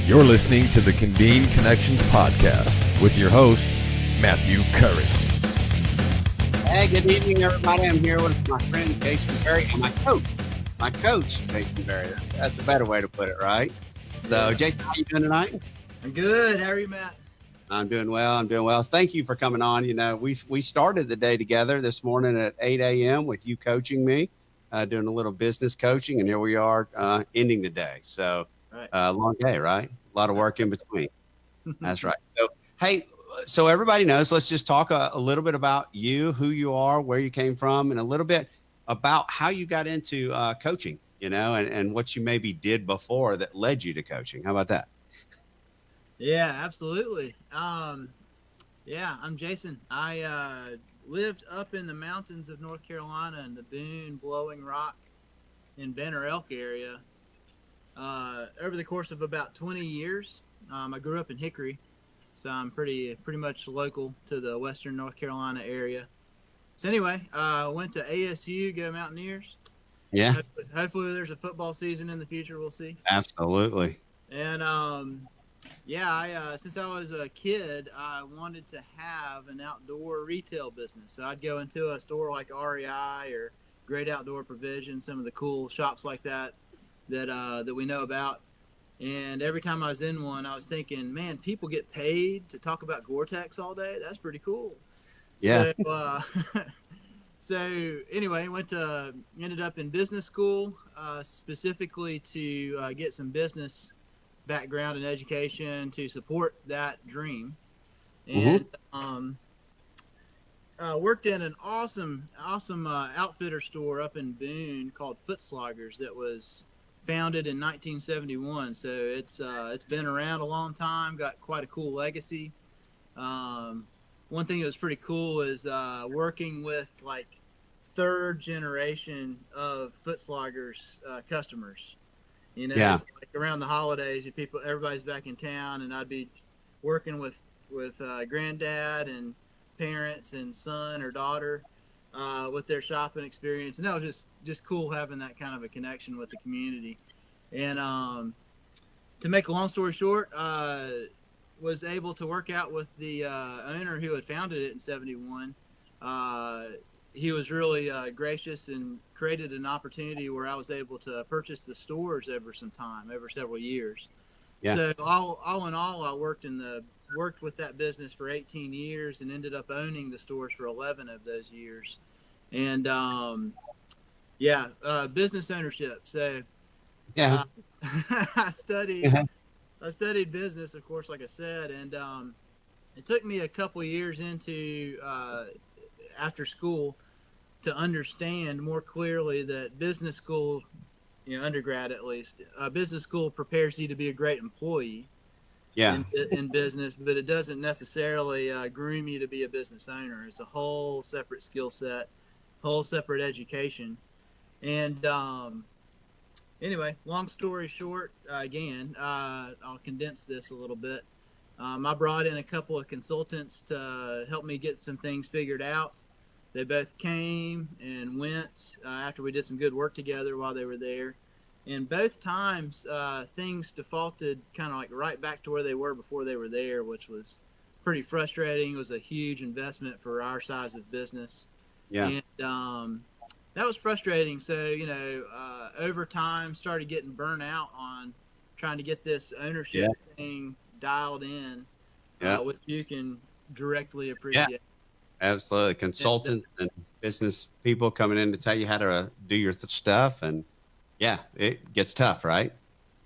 You're listening to the Convene Connections podcast with your host, Matthew Curry. Hey, good evening, everybody. I'm here with my friend Jason Berry and my coach, Jason Berry. That's a better way to put it, right? So, Jason, how you doing tonight? I'm good. How are you, Matt? I'm doing well. Thank you for coming on. You know, we started the day together this morning at 8 a.m. with you coaching me, doing a little business coaching, and here we are ending the day. So, long day, right? A lot of work in between. That's right. So, hey, so everybody knows, let's just talk a little bit about you, who you are, where you came from, and a little bit about how you got into coaching, you know, and what you maybe did before that led you to coaching. How about that? Yeah, absolutely. I'm Jason. I lived up in the mountains of North Carolina in the Boone, Blowing Rock, and Banner Elk area over the course of about 20 years. I grew up in Hickory, so I'm pretty much local to the Western North Carolina area. So anyway, I went to ASU, go Mountaineers. Yeah. Hopefully there's a football season in the future. We'll see. Absolutely. And since I was a kid, I wanted to have an outdoor retail business. So I'd go into a store like REI or Great Outdoor Provision, some of the cool shops like that we know about. And every time I was in one, I was thinking, man, people get paid to talk about Gore-Tex all day. That's pretty cool. Yeah. So anyway, ended up in business school, specifically to get some business background and education to support that dream. And worked in an awesome outfitter store up in Boone called Footsloggers that was founded in 1971. So it's been around a long time, got quite a cool legacy. One thing that was pretty cool is working with like third generation of Footsloggers customers. You know, like around the holidays, everybody's back in town, and I'd be working with granddad and parents and son or daughter with their shopping experience, and that was just cool having that kind of a connection with the community. And to make a long story short, was able to work out with the owner who had founded it in 71. He was really gracious and created an opportunity where I was able to purchase the stores over several years. Yeah. So all in all, I worked with that business for 18 years and ended up owning the stores for 11 of those years. And business ownership. So I studied business, of course, like I said, and it took me a couple years into after school to understand more clearly that business school, you know, undergrad at least, business school prepares you to be a great employee in business, but it doesn't necessarily groom you to be a business owner. It's a whole separate skill set, whole separate education. And anyway, long story short, I'll condense this a little bit. I brought in a couple of consultants to help me get some things figured out. They both came and went after we did some good work together while they were there. And both times, things defaulted kind of like right back to where they were before they were there, which was pretty frustrating. It was a huge investment for our size of business. Yeah. And that was frustrating. So, you know, over time, started getting burnt out on trying to get this ownership thing dialed in, which you can directly appreciate. Yeah. Absolutely. Consultants and business people coming in to tell you how to do your stuff. And it gets tough, right?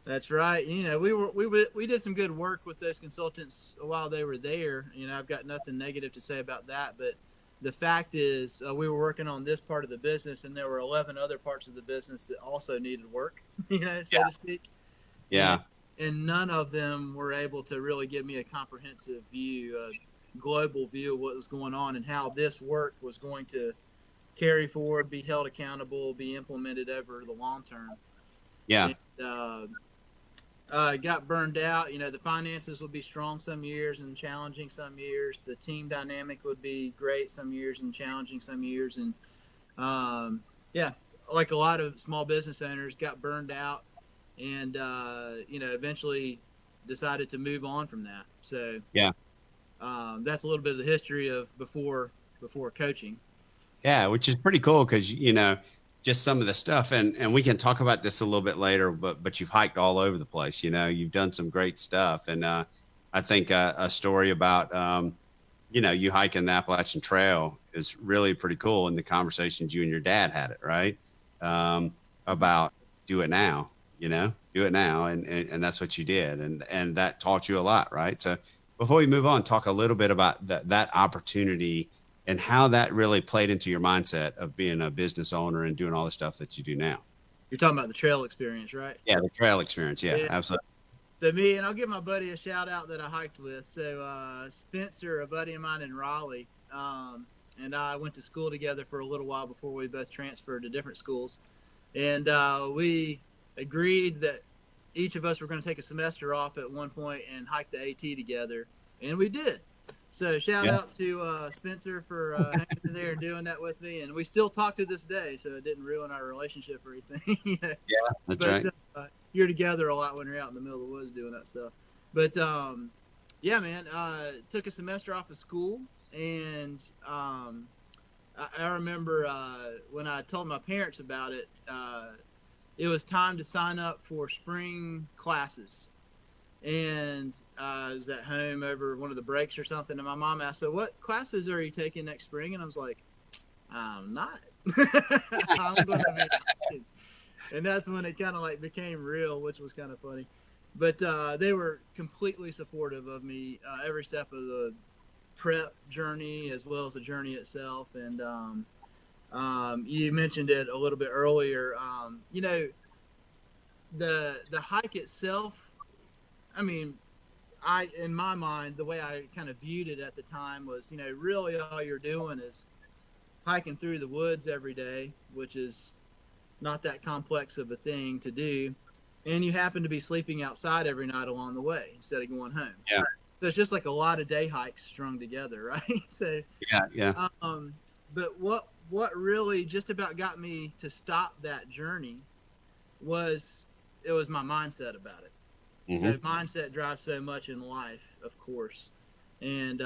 That's right. You know, we did some good work with those consultants while they were there. You know, I've got nothing negative to say about that, but the fact is we were working on this part of the business, and there were 11 other parts of the business that also needed work, you know, so to speak. Yeah. And none of them were able to really give me a comprehensive view, global view of what was going on and how this work was going to carry forward, be held accountable, be implemented over the long term. Yeah. And, got burned out. You know, the finances would be strong some years and challenging some years. The team dynamic would be great some years and challenging some years. And like a lot of small business owners, got burned out and, eventually decided to move on from that. So Yeah. That's a little bit of the history of before coaching. Yeah, which is pretty cool because, just some of the stuff, and we can talk about this a little bit later, but you've hiked all over the place. You've done some great stuff. And I think a story about, you hiking the Appalachian Trail is really pretty cool. In the conversations you and your dad had it, right? About do it now, do it now. And that's what you did. And that taught you a lot, right? So before we move on, talk a little bit about that opportunity and how that really played into your mindset of being a business owner and doing all the stuff that you do now. You're talking about the trail experience, right? Yeah, the trail experience. Yeah, absolutely. So me, and I'll give my buddy a shout out that I hiked with. So Spencer, a buddy of mine in Raleigh, and I went to school together for a little while before we both transferred to different schools. And we agreed that each of us were going to take a semester off at one point and hike the AT together. And we did. So shout out to Spencer for hanging in there and doing that with me. And we still talk to this day, so it didn't ruin our relationship or anything. Yeah, that's right. You're together a lot when you're out in the middle of the woods doing that stuff. But yeah, man, took a semester off of school. And I remember when I told my parents about it, it was time to sign up for spring classes. And I was at home over one of the breaks or something, and my mom asked, "So what classes are you taking next spring?" And I was like, "I'm not. I'm going to be." And that's when it kind of like became real, which was kind of funny. But they were completely supportive of me every step of the prep journey as well as the journey itself. And you mentioned it a little bit earlier. The hike itself. I mean, in my mind, the way I kind of viewed it at the time was, really all you're doing is hiking through the woods every day, which is not that complex of a thing to do. And you happen to be sleeping outside every night along the way instead of going home. Yeah. So it's just like a lot of day hikes strung together, right? So yeah. But what really just about got me to stop that journey was my mindset about it. Mm-hmm. So mindset drives so much in life, of course, and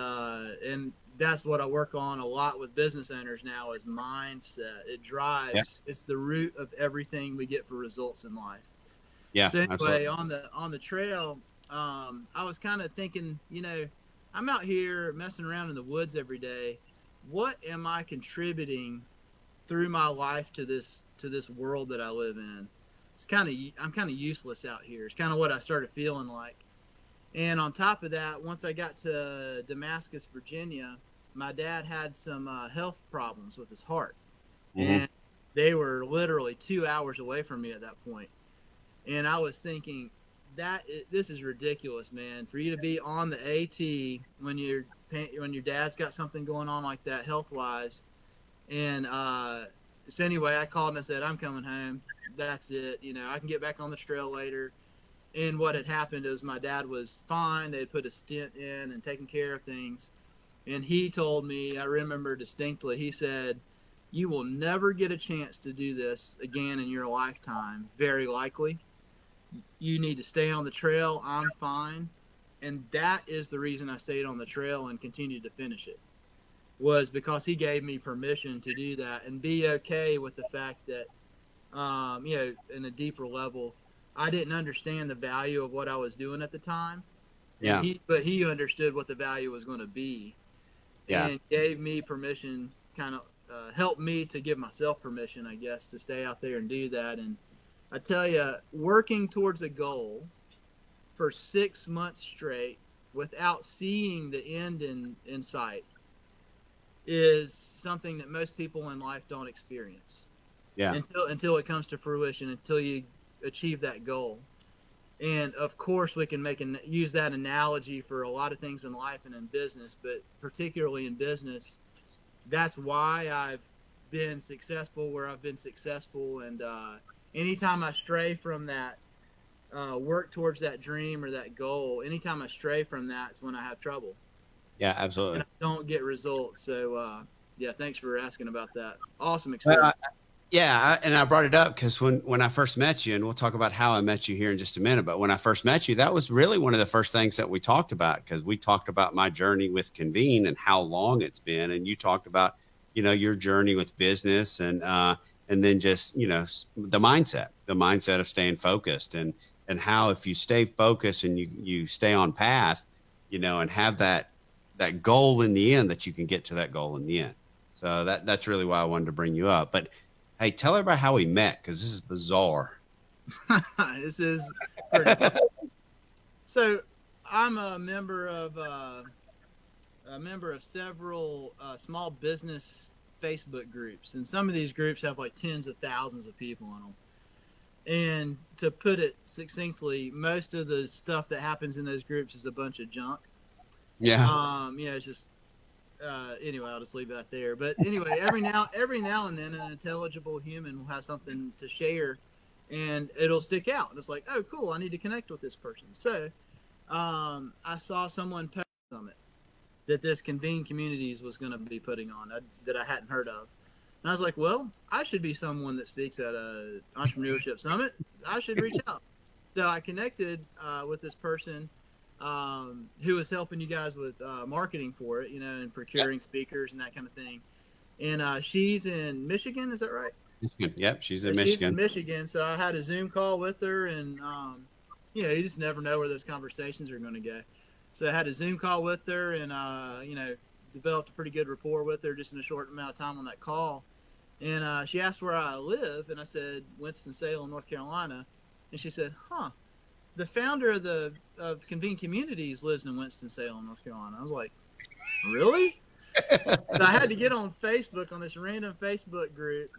that's what I work on a lot with business owners now is mindset. It drives. Yeah. It's the root of everything we get for results in life. Yeah. So anyway, absolutely. on the trail, I was kind of thinking, I'm out here messing around in the woods every day. What am I contributing through my life to this world that I live in? I'm kind of useless out here. It's kind of what I started feeling like. And on top of that, once I got to Damascus, Virginia, my dad had some health problems with his heart. Mm-hmm. And they were literally 2 hours away from me at that point. And I was thinking, this is ridiculous, man. For you to be on the AT when your dad's got something going on like that health-wise. And so anyway, I called and I said, I'm coming home. That's it. I can get back on the trail later. And what had happened is my dad was fine. They had put a stent in and taken care of things. And he told me, I remember distinctly, he said, "You will never get a chance to do this again in your lifetime, very likely. You need to stay on the trail. I'm fine." And that is the reason I stayed on the trail and continued to finish it, was because he gave me permission to do that and be okay with the fact that, in a deeper level, I didn't understand the value of what I was doing at the time. Yeah. But he understood what the value was going to be. Yeah. And gave me permission, kind of helped me to give myself permission, I guess, to stay out there and do that. And I tell you, working towards a goal for 6 months straight without seeing the end in sight is something that most people in life don't experience. Yeah. Until it comes to fruition, until you achieve that goal. And of course, we can use that analogy for a lot of things in life and in business, but particularly in business, that's why I've been successful where I've been successful. And anytime I stray from that, work towards that dream or that goal, anytime I stray from that, it's when I have trouble. Yeah, absolutely. And I don't get results. So, yeah, thanks for asking about that. Awesome experience. Yeah, and I brought it up because when I first met you, and we'll talk about how I met you here in just a minute, but when I first met you, that was really one of the first things that we talked about, because we talked about my journey with Convene and how long it's been, and you talked about, your journey with business, and then just, the mindset of staying focused, and how if you stay focused and you stay on path, and have that goal in the end, that you can get to that goal in the end. So that's really why I wanted to bring you up. But hey, tell everybody how we met, because this is bizarre. This is pretty fun. So I'm a member of several small business Facebook groups, and some of these groups have like tens of thousands of people in them. And to put it succinctly, most of the stuff that happens in those groups is a bunch of junk. Yeah. It's just anyway, I'll just leave that there. But anyway, every now and then an intelligible human will have something to share, and it'll stick out. And it's like, oh, cool, I need to connect with this person. So I saw someone post on it that this Convene Communities was going to be putting on that I hadn't heard of. And I was like, well, I should be someone that speaks at a entrepreneurship summit. I should reach out. So I connected with this person who was helping you guys with marketing for it, and procuring speakers and that kind of thing. And she's in Michigan, is that right? Michigan. Yep, she's in Michigan. She's in Michigan. So I had a Zoom call with her, and you just never know where those conversations are going to go. So I had a Zoom call with her, and developed a pretty good rapport with her just in a short amount of time on that call. And she asked where I live, and I said Winston-Salem, North Carolina. And she said, "Huh, the founder of Convene Communities lives in Winston-Salem, North Carolina." I was like, "Really?" So I had to get on Facebook, on this random Facebook group,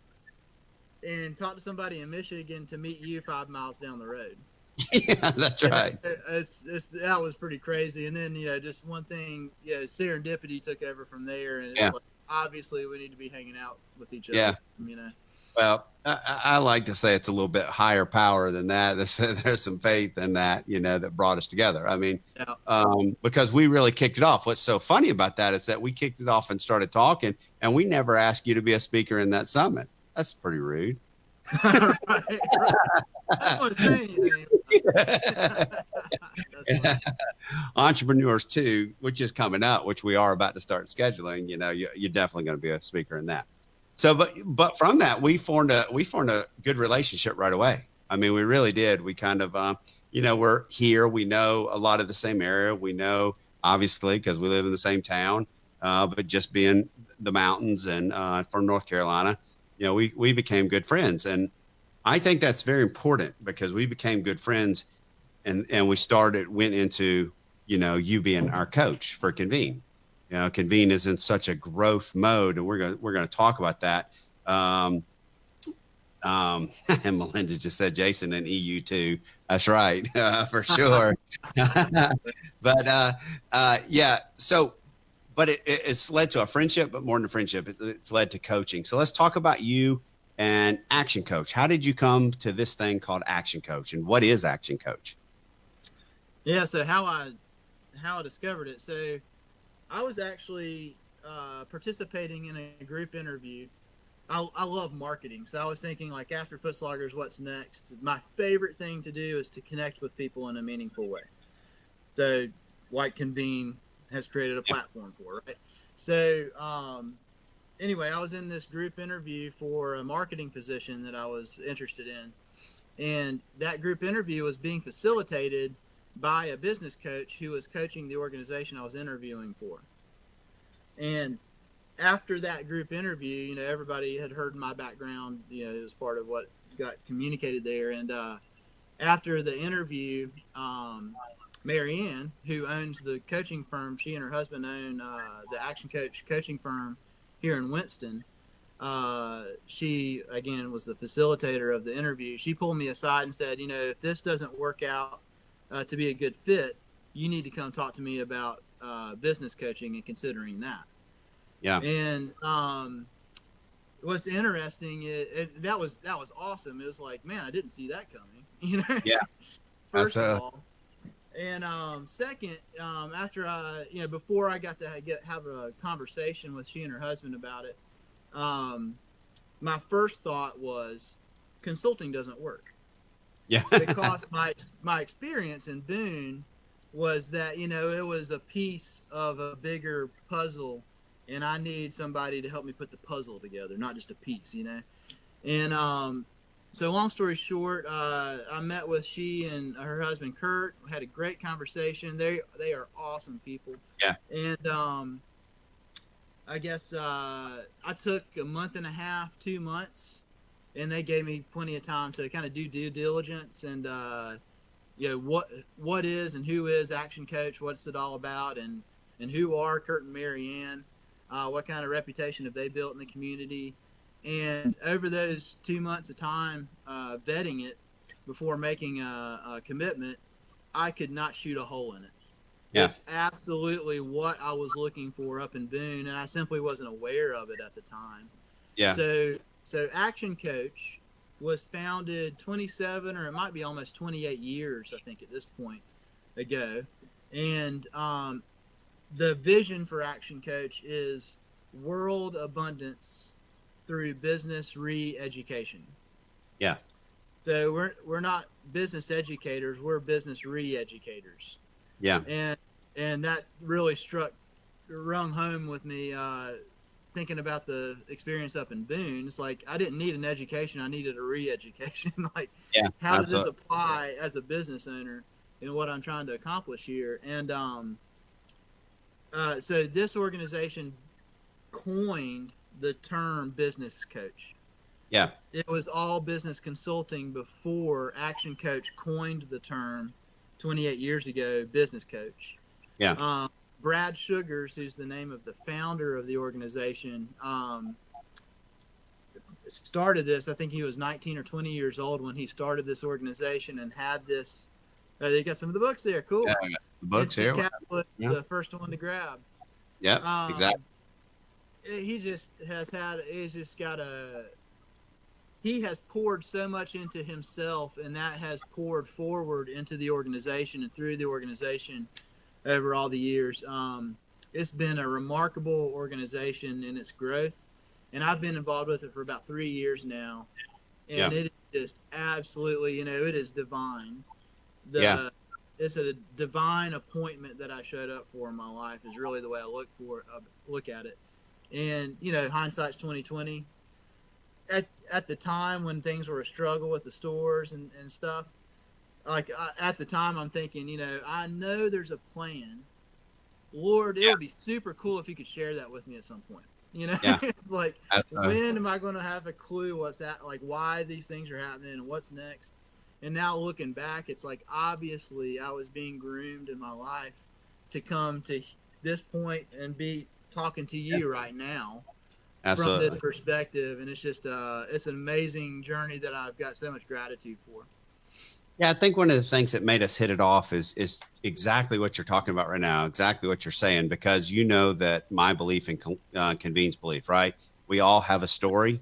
and talk to somebody in Michigan to meet you 5 miles down the road. Yeah, that's right. That was pretty crazy. And then, just one thing, serendipity took over from there. And Yeah. it's like, obviously we need to be hanging out with each other. Yeah. Well, I like to say it's a little bit higher power than that. There's some faith in that, that brought us together. I mean, because we really kicked it off. What's so funny about that is that we kicked it off and started talking, and we never asked you to be a speaker in that summit. That's pretty rude. Right. I don't want to say anything. Entrepreneurs too, which is coming up, which we are about to start scheduling. You're definitely going to be a speaker in that. So, but from that, we formed a good relationship right away. I mean, we really did. We kind of, we're here. We know a lot of the same area. We know, obviously, because we live in the same town, but just being the mountains and from North Carolina, we became good friends. And I think that's very important, because we became good friends, and we went into, you being our coach for Convene. Convene is in such a growth mode, and we're going to talk about that. And Melinda just said Jason and EU too. That's right, for sure. But yeah. So, but it's led to a friendship, but more than a friendship, it's led to coaching. So let's talk about you and Action Coach. How did you come to this thing called Action Coach, and what is Action Coach? Yeah. So how I discovered it. So I was actually participating in a group interview. I love marketing, so I was thinking, like, after Footsloggers, what's next? My favorite thing to do is to connect with people in a meaningful way. So, like Convene has created a platform for, right? So, anyway, I was in this group interview for a marketing position that I was interested in, and that group interview was being facilitated by a business coach who was coaching the organization I was interviewing for. And after that group interview, everybody had heard my background, it was part of what got communicated there. And after the interview, Marianne, who owns the coaching firm, she and her husband own the Action Coach coaching firm here in Winston. She, again, was the facilitator of the interview. She pulled me aside and said, if this doesn't work out to be a good fit, you need to come talk to me about business coaching and considering that. Yeah. And what's interesting is that was awesome. It was like, man, I didn't see that coming. Yeah. First of all, and second, after before I got to have a conversation with she and her husband about it, my first thought was consulting doesn't work. Yeah. Because my experience in Boone was that, it was a piece of a bigger puzzle, and I need somebody to help me put the puzzle together, not just a piece, And so long story short, I met with she and her husband Kurt. We had a great conversation. They are awesome people. Yeah. And I guess I took a month and a half, 2 months, and they gave me plenty of time to kind of do due diligence and what is and who is Action Coach, what's it all about, and who are Kurt and Mary Ann, what kind of reputation have they built in the community. And over those 2 months of time vetting it before making a commitment, I could not shoot a hole in it. Yeah. It's absolutely what I was looking for up in Boone, and I simply wasn't aware of it at the time. Yeah. So Action Coach was founded 27, or it might be almost 28 years, I think, at this point ago. And the vision for Action Coach is world abundance through business re-education. Yeah. So we're not business educators, we're business re-educators. Yeah. And that really rung home with me, thinking about the experience up in Boone. It's like I didn't need an education, I needed a re-education. Like, yeah, how does this apply as a business owner in what I'm trying to accomplish here? And so this organization coined the term business coach. Yeah. It was all business consulting before Action Coach coined the term 28 years ago, business coach. Yeah. Brad Sugars, who's the name of the founder of the organization, started this. I think he was 19 or 20 years old when he started this organization and had this. They got some of the books there. Cool. Yeah, I got the books here. Catholic, the first one to grab. Yeah, exactly. He just he has poured so much into himself, and that has poured forward into the organization and through the organization over all the years. It's been a remarkable organization in its growth, and I've been involved with it for about 3 years now. And it is just absolutely, it is divine. It's a divine appointment that I showed up for in my life is really the way I look at it. And, hindsight's 2020. At the time when things were a struggle with the stores and stuff, at the time I'm thinking, I know there's a plan. Lord, it would be super cool if you could share that with me at some point. It's like, when am I going to have a clue what's that, like why these things are happening and what's next? And now looking back, it's like, obviously I was being groomed in my life to come to this point and be talking to you right now. Absolutely. From this perspective. And it's just, it's an amazing journey that I've got so much gratitude for. Yeah, I think one of the things that made us hit it off is exactly what you're talking about right now, exactly what you're saying, because that my belief in Convene's belief, right? We all have a story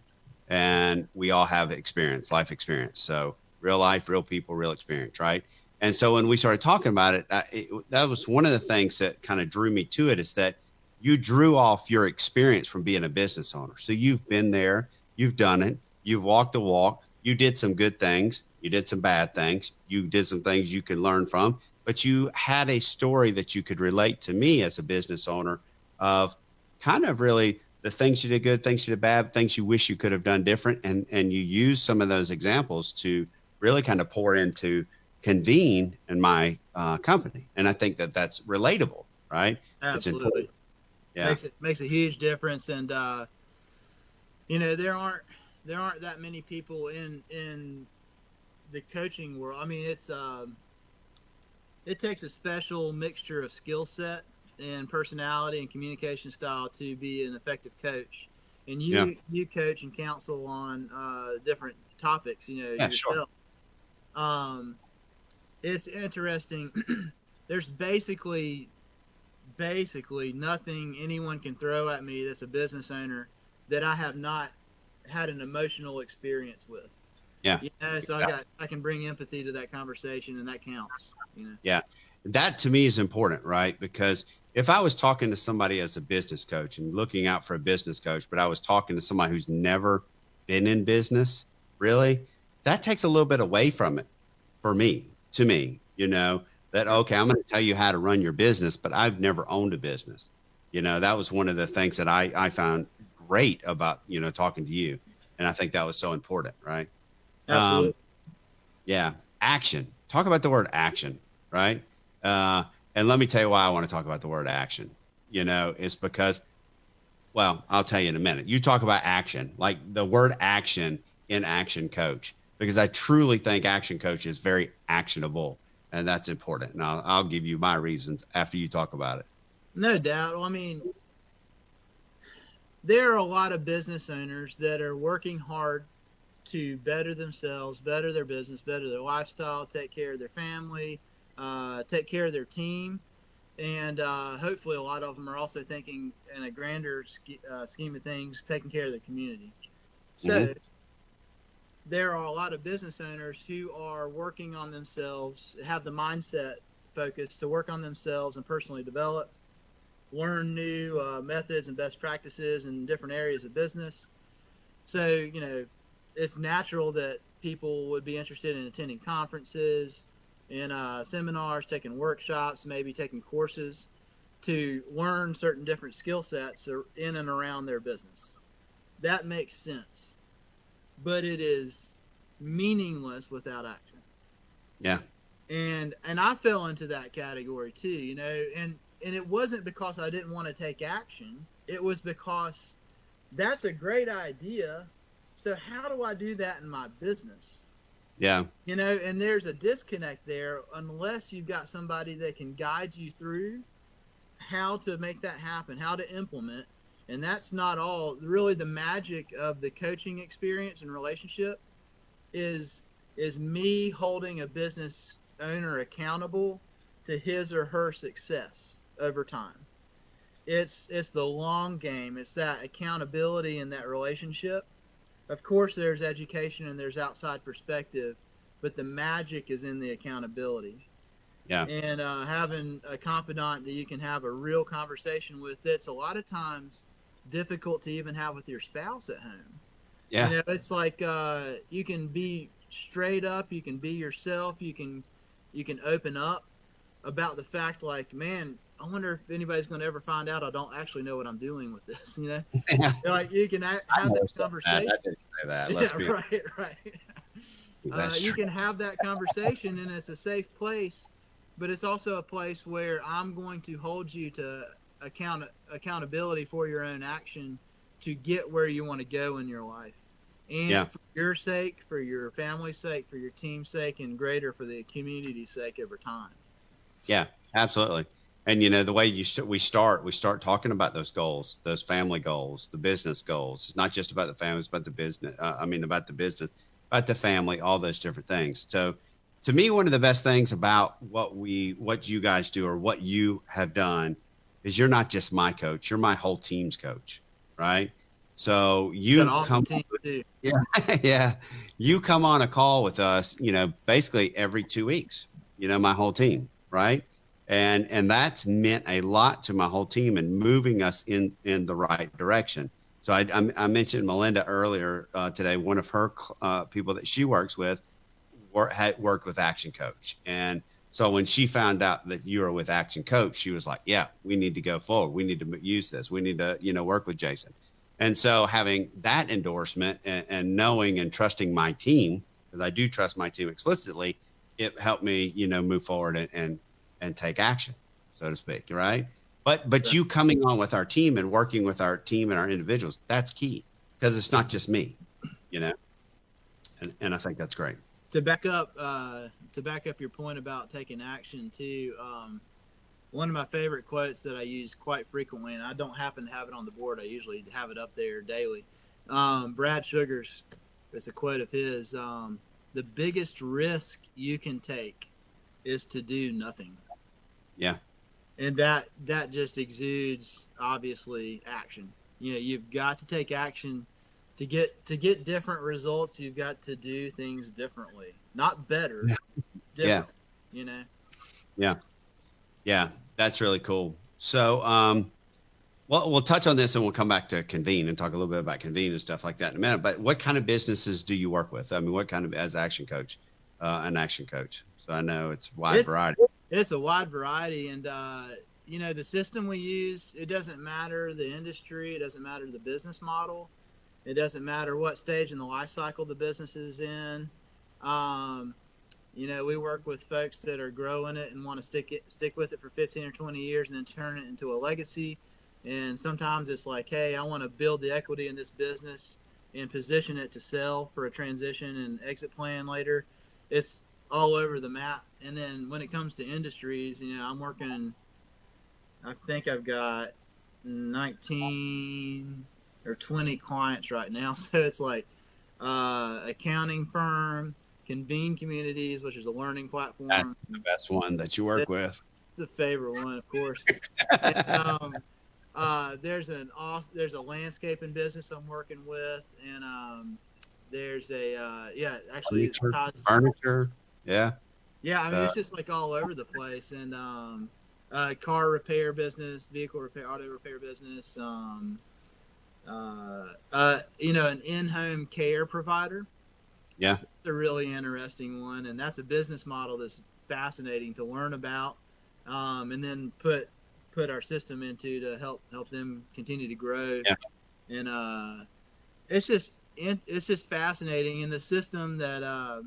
and we all have life experience. So real life, real people, real experience, right? And so when we started talking about it, that was one of the things that kind of drew me to it, is that you drew off your experience from being a business owner. So you've been there, you've done it, you've walked the walk, you did some good things, you did some bad things, you did some things you could learn from, but you had a story that you could relate to me as a business owner of kind of really the things you did good, things you did bad, things you wish you could have done different. And you use some of those examples to really kind of pour into Convene and my company. And I think that that's relatable, right? Absolutely. Yeah. Makes a huge difference. And, there aren't that many people in the coaching world. I mean, it takes a special mixture of skill set and personality and communication style to be an effective coach. And you coach and counsel on different topics, yourself. Sure. It's interesting. There's basically nothing anyone can throw at me that's a business owner that I have not had an emotional experience with. Yeah. So I can bring empathy to that conversation, and that counts. Yeah. That to me is important, right? Because if I was talking to somebody as a business coach and looking out for a business coach, but I was talking to somebody who's never been in business, really, that takes a little bit away from it to me, that, okay, I'm going to tell you how to run your business, but I've never owned a business. That was one of the things that I found great about, talking to you. And I think that was so important, right? Absolutely. Yeah. Action. Talk about the word action, right? And let me tell you why I want to talk about the word action. It's because, well, I'll tell you in a minute. You talk about action, like the word action in Action Coach, because I truly think Action Coach is very actionable, and that's important. And I'll give you my reasons after you talk about it. No doubt. Well, I mean, there are a lot of business owners that are working hard to better themselves, better their business, better their lifestyle, take care of their family, take care of their team. And hopefully a lot of them are also thinking in a grander scheme of things, taking care of the community. So there are a lot of business owners who are working on themselves, have the mindset focus to work on themselves and personally develop, learn new methods and best practices in different areas of business. So, it's natural that people would be interested in attending conferences, in seminars, taking workshops, maybe taking courses to learn certain different skill sets in and around their business. That makes sense, but it is meaningless without action. Yeah. And I fell into that category too, and it wasn't because I didn't want to take action. It was because that's a great idea. So how do I do that in my business? Yeah. And there's a disconnect there unless you've got somebody that can guide you through how to make that happen, how to implement. And that's not all. Really, the magic of the coaching experience and relationship is me holding a business owner accountable to his or her success over time. It's the long game. It's that accountability in that relationship. Of course, there's education and there's outside perspective, but the magic is in the accountability. Yeah. And having a confidant that you can have a real conversation with, that's a lot of times difficult to even have with your spouse at home. Yeah. It's like you can be straight up, you can be yourself, you can open up about the fact, like, man, I wonder if anybody's going to ever find out I don't actually know what I'm doing with this. Yeah. Like you can have that conversation. I didn't say that. Let's be right. You can have that conversation, and it's a safe place, but it's also a place where I'm going to hold you to accountability for your own action to get where you want to go in your life. And for your sake, for your family's sake, for your team's sake, and greater for the community's sake over time. Yeah, absolutely. And the way we start talking about those goals, those family goals, the business goals. It's not just about the family, it's about the business. About the business, about the family, all those different things. So to me, one of the best things about what you guys do or what you have done is you're not just my coach, you're my whole team's coach, right? So you awesome team too. Yeah. You come on a call with us, basically every 2 weeks, my whole team, right? And that's meant a lot to my whole team and moving us in the right direction. So I mentioned Melinda earlier today. One of her people that she works with had worked with Action Coach. And so when she found out that you were with Action Coach, she was like, yeah, we need to go forward. We need to use this. We need to, work with Jason. And so having that endorsement and knowing and trusting my team, because I do trust my team explicitly, it helped me, move forward and take action, so to speak. Right. But you coming on with our team and working with our team and our individuals, that's key because it's not just me, and I think that's great. To back up your point about taking action too, one of my favorite quotes that I use quite frequently, and I don't happen to have it on the board. I usually have it up there daily. Brad Sugars, it's a quote of his. The biggest risk you can take is to do nothing. Yeah. And that just exudes, obviously, action. You've got to take action to get different results. You've got to do things differently, not better. Different. Yeah. Yeah. That's really cool. So, Well, we'll touch on this and we'll come back to Convene and talk a little bit about Convene and stuff like that in a minute. But what kind of businesses do you work with? I mean, what kind of, as action coach, an action coach? So I know it's wide variety. It's a wide variety. And, you know, the system we use, it doesn't matter the industry. It doesn't matter the business model. It doesn't matter what stage in the life cycle the business is in. You know, we work with folks that are growing it and want to stick with it for 15 or 20 years and then turn it into a legacy. And sometimes it's like, hey, I want to build the equity in this business and position it to sell for a transition and exit plan later. It's all over the map. And then when it comes to industries, you know, I'm working, I think I've got 19 or 20 clients right now. So it's like accounting firm, Convene Communities, which is a learning platform. That's the best one that you work with. It's a favorite one, of course. And, there's a landscaping business I'm working with, and there's a furniture. Yeah. I mean, it's just like all over the place, and car repair business, vehicle repair, auto repair business, you know, an in-home care provider. Yeah, it's a really interesting one, and that's a business model that's fascinating to learn about, and then put our system into to help them continue to grow. Yeah. And it's just fascinating. And the system that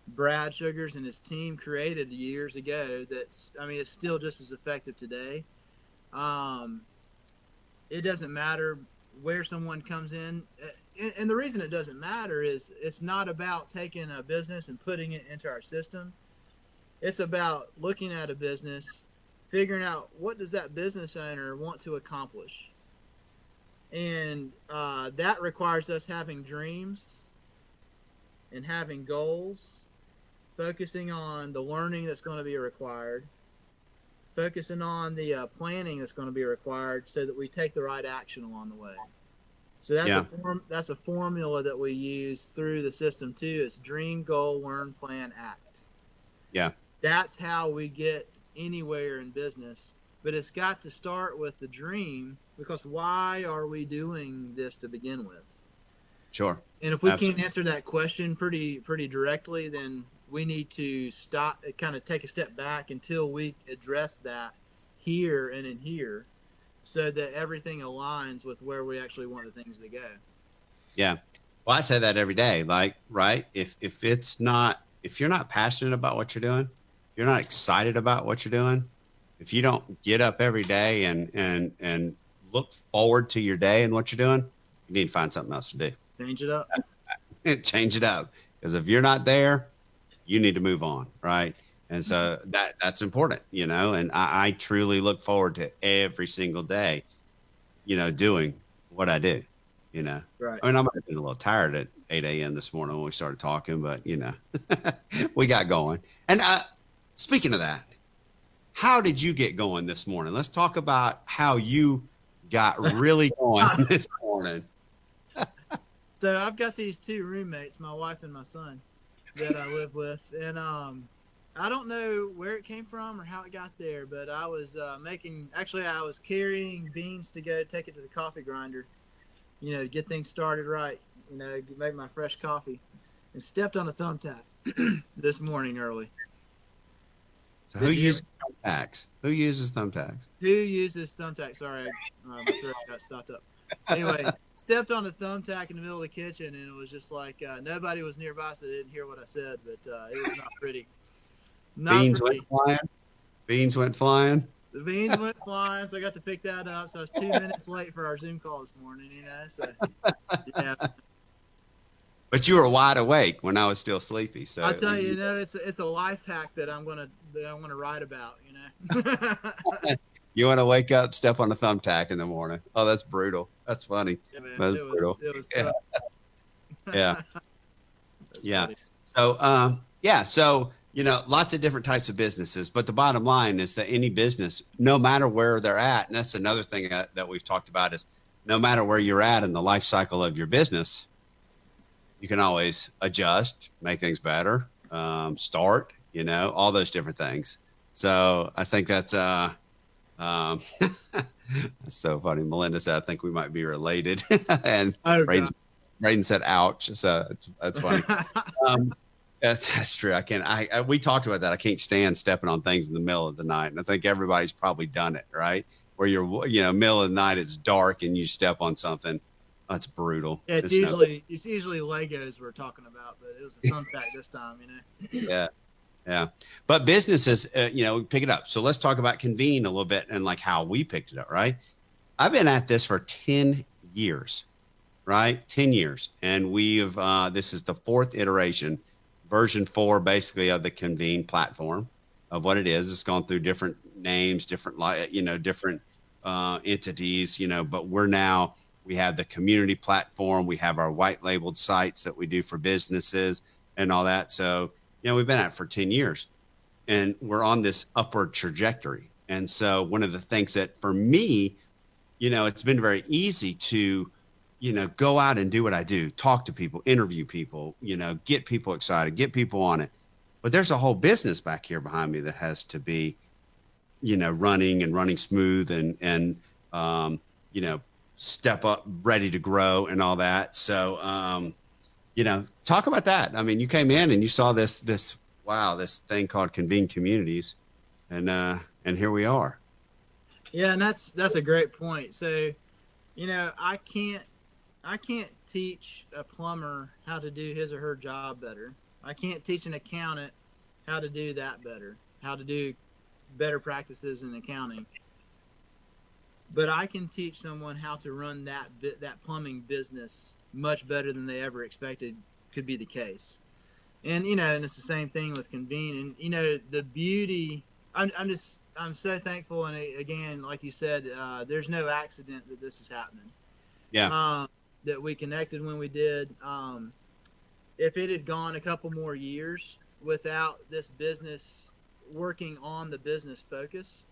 Brad Sugars and his team created years ago, it's still just as effective today. It doesn't matter where someone comes in, and the reason it doesn't matter is it's not about taking a business and putting it into our system. It's about looking at a business, figuring out what does that business owner want to accomplish. And that requires us having dreams and having goals, focusing on the learning that's going to be required, focusing on the planning that's going to be required so that we take the right action along the way. So that's a formula that we use through the system too. It's dream, goal, learn, plan, act. Yeah. That's how we get anywhere in business, but it's got to start with the dream, because why are we doing this to begin with? Sure. And if we can't answer that question pretty directly, then we need to stop, kind of take a step back until we address that here and in here, so that everything aligns with where we actually want the things to go. Yeah. Well, I say that every day, like, right. If you're not passionate about what you're doing, you're not excited about what you're doing, if you don't get up every day and look forward to your day and what you're doing, you need to find something else to do. Change it up. Change it up. Because if you're not there, you need to move on. Right. And so that's important, you know, and I truly look forward to every single day, you know, doing what I do, you know. Right. I mean, I might have been a little tired at 8 a.m. this morning when we started talking, but, you know, we got going. And speaking of that, how did you get going this morning? Let's talk about how you got really going this morning. So I've got these two roommates, my wife and my son, that I live with. And I don't know where it came from or how it got there, but I was I was carrying beans to go take it to the coffee grinder, you know, to get things started right, you know, make my fresh coffee, and stepped on a thumbtack this morning early. So who uses thumbtacks? Who uses thumbtacks? Sorry, my throat got stopped up. Anyway, stepped on a thumbtack in the middle of the kitchen, and it was just like nobody was nearby, so they didn't hear what I said, but it was not pretty. Beans went flying. The beans went flying, so I got to pick that up. So I was 2 minutes late for our Zoom call this morning, you know. So, yeah. But you were wide awake when I was still sleepy. So I'll tell you, you know, it's a life hack that I'm gonna write about, you know. You want to wake up, step on a thumbtack in the morning. Oh, that's brutal. That's funny. Yeah, man, that's brutal. It was tough. Yeah. Yeah. Funny. So, you know, lots of different types of businesses, but the bottom line is that any business, no matter where they're at, and that's another thing that we've talked about, is no matter where you're at in the life cycle of your business, you can always adjust, make things better, start, you know, all those different things. So I think that's That's so funny. Melinda said, I think we might be related. And Oh Braden, God. Braden said, ouch. So that's funny. Um, that's true. We talked about that. I can't stand stepping on things in the middle of the night. And I think everybody's probably done it, right? Where you're, middle of the night, it's dark and you step on something. That's brutal. Yeah, it's usually Legos we're talking about, but it was a thumbtack this time, Yeah. Yeah. But businesses, pick it up. So let's talk about Convene a little bit and like how we picked it up, right? I've been at this for 10 years, right? 10 years. And this is the fourth iteration, version 4, basically, of the Convene platform of what it is. It's gone through different names, different entities, but we have the community platform. We have our white labeled sites that we do for businesses and all that. So, we've been at it for 10 years and we're on this upward trajectory. And so one of the things that for me, it's been very easy to, go out and do what I do, talk to people, interview people, get people excited, get people on it. But there's a whole business back here behind me that has to be, running smooth and step up, ready to grow and all that. So, talk about that. I mean, you came in and you saw this thing called Convene Communities, and here we are. Yeah, and that's a great point. So, I can't teach a plumber how to do his or her job better. I can't teach an accountant how to do that better, how to do better practices in accounting. But I can teach someone how to run that plumbing business much better than they ever expected could be the case. And and it's the same thing with Convene. And the beauty, I'm so thankful. And again, like you said, there's no accident that this is happening. Yeah. That we connected when we did. If it had gone a couple more years without this business working on the business focus,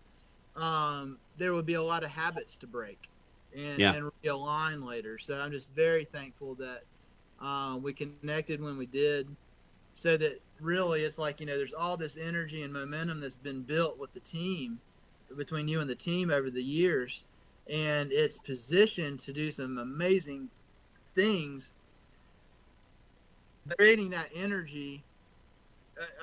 there would be a lot of habits to break and realign later. So I'm just very thankful that we connected when we did, so that really it's like, there's all this energy and momentum that's been built with the team, between you and the team over the years, and it's positioned to do some amazing things. Creating that energy,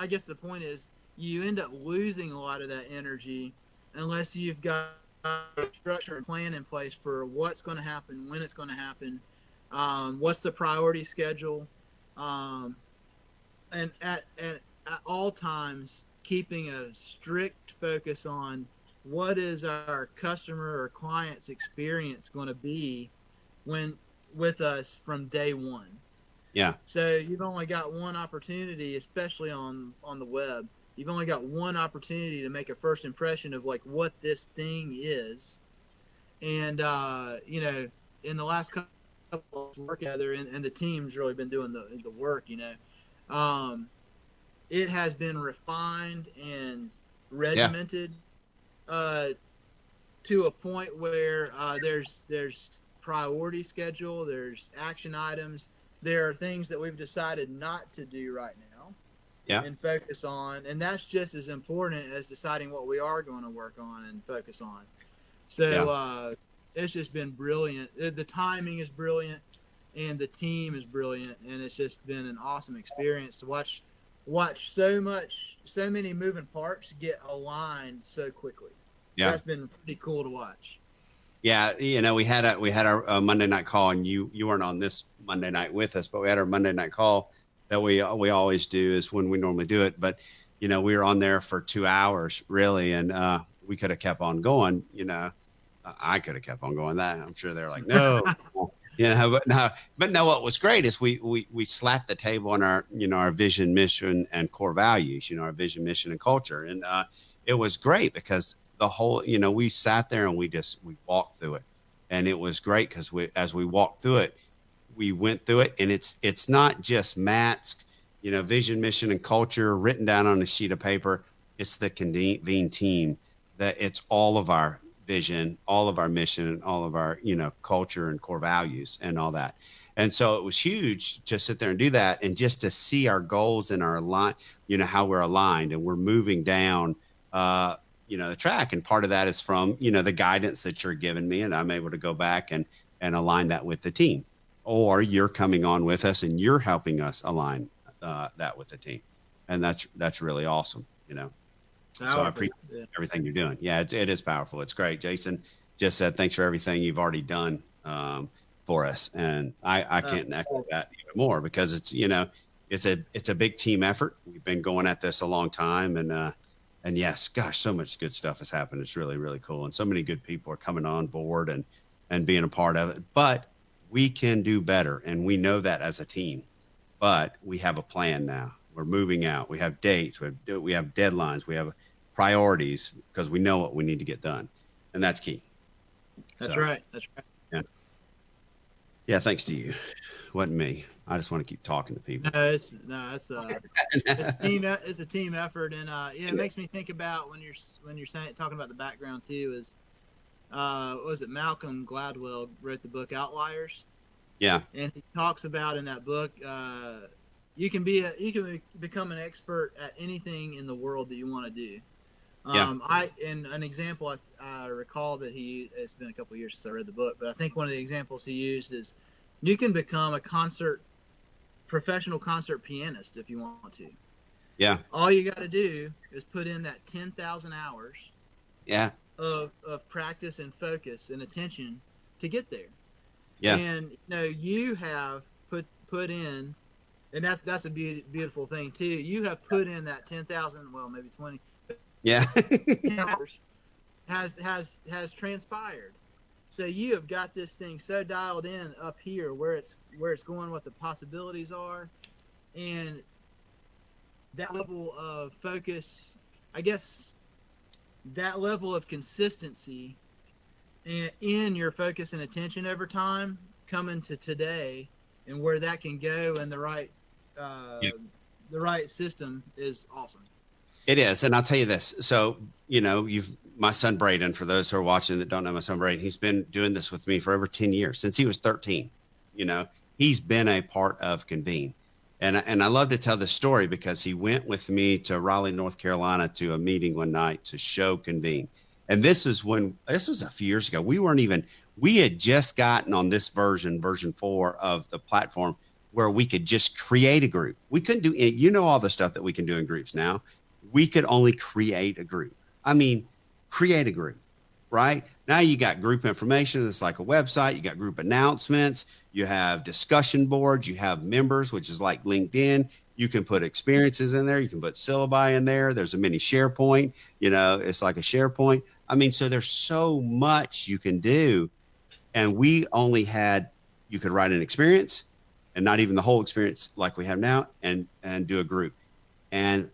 I guess the point is you end up losing a lot of that energy unless you've got a structure and plan in place for what's going to happen, when it's going to happen, what's the priority schedule, and at all times keeping a strict focus on what is our customer or client's experience going to be with us from day one. Yeah. So you've only got one opportunity, especially on the web. You've only got one opportunity to make a first impression of like what this thing is. And, in the last couple of work together, and the team's really been doing the work, it has been refined and regimented to a point where there's priority schedule, there's action items. There are things that we've decided not to do right now. Yeah. And focus on, and that's just as important as deciding what we are going to work on and focus on. So it's just been brilliant. The timing is brilliant, and the team is brilliant, and it's just been an awesome experience to watch so many moving parts get aligned so quickly. Yeah, that's been pretty cool to watch. Yeah, we had our Monday night call, and you weren't on this Monday night with us, but we had our Monday night call that we always do is when we normally do it. But, we were on there for 2 hours really. And we could have kept on going, I could have kept on going that. I'm sure they're like, no, but no, what was great is we slapped the table on our, our vision, mission, and core values, our vision, mission, and culture. And it was great because the whole, we sat there and we walked through it. And it was great because as we walked through it, we went through it, and it's not just Matt's, vision, mission, and culture written down on a sheet of paper. It's the Convene team, that it's all of our vision, all of our mission, and all of our, culture and core values and all that. And so it was huge to sit there and do that, and just to see our goals and our line, how we're aligned and we're moving down the track. And part of that is from, the guidance that you're giving me, and I'm able to go back and align that with the team, or you're coming on with us and you're helping us align that with the team. And that's really awesome, So I appreciate everything you're doing. Yeah, it is powerful. It's great. Jason just said, thanks for everything you've already done for us. And I can't echo that even more, because it's, it's a big team effort. We've been going at this a long time, and yes, gosh, so much good stuff has happened. It's really, really cool. And so many good people are coming on board and being a part of it, but we can do better. And we know that as a team, but we have a plan now. We're moving out. We have dates. We have deadlines. We have priorities, because we know what we need to get done. And that's key. That's right. Yeah. Yeah. Thanks to you. Wasn't me. I just want to keep talking to people. It's a team effort. And, it makes me think about when you're talking about the background too, is, was it Malcolm Gladwell wrote the book Outliers? Yeah. And he talks about in that book, you can become an expert at anything in the world that you want to do. And an example I recall that it's been a couple of years since I read the book, but I think one of the examples he used is you can become a professional concert pianist if you want to. Yeah. All you got to do is put in that 10,000 hours. Yeah. Of practice and focus and attention to get there. Yeah. And you have put in, and that's a beautiful thing too. You have put in that 10,000, well, maybe 20. Yeah. hours has transpired. So you have got this thing so dialed in up here where it's going, what the possibilities are, and that level of focus, I guess, that level of consistency in your focus and attention over time, coming to today, and where that can go, and the right system is awesome. It is. And I'll tell you this. So, my son, Braden, for those who are watching that don't know my son, Braden, he's been doing this with me for over 10 years, since he was 13. He's been a part of Convene. And I love to tell this story, because he went with me to Raleigh, North Carolina, to a meeting one night to show Convene. And this was a few years ago. We had just gotten on this version 4 of the platform, where we could just create a group. We couldn't do all the stuff that we can do in groups now. We could only create a group. I mean, create a group, right? Now you got group information. It's like a website. You got group announcements. You have discussion boards. You have members, which is like LinkedIn. You can put experiences in there. You can put syllabi in there. There's a mini SharePoint. It's like a SharePoint. I mean, so there's so much you can do. And we only you could write an experience, and not even the whole experience like we have now, and do a group. And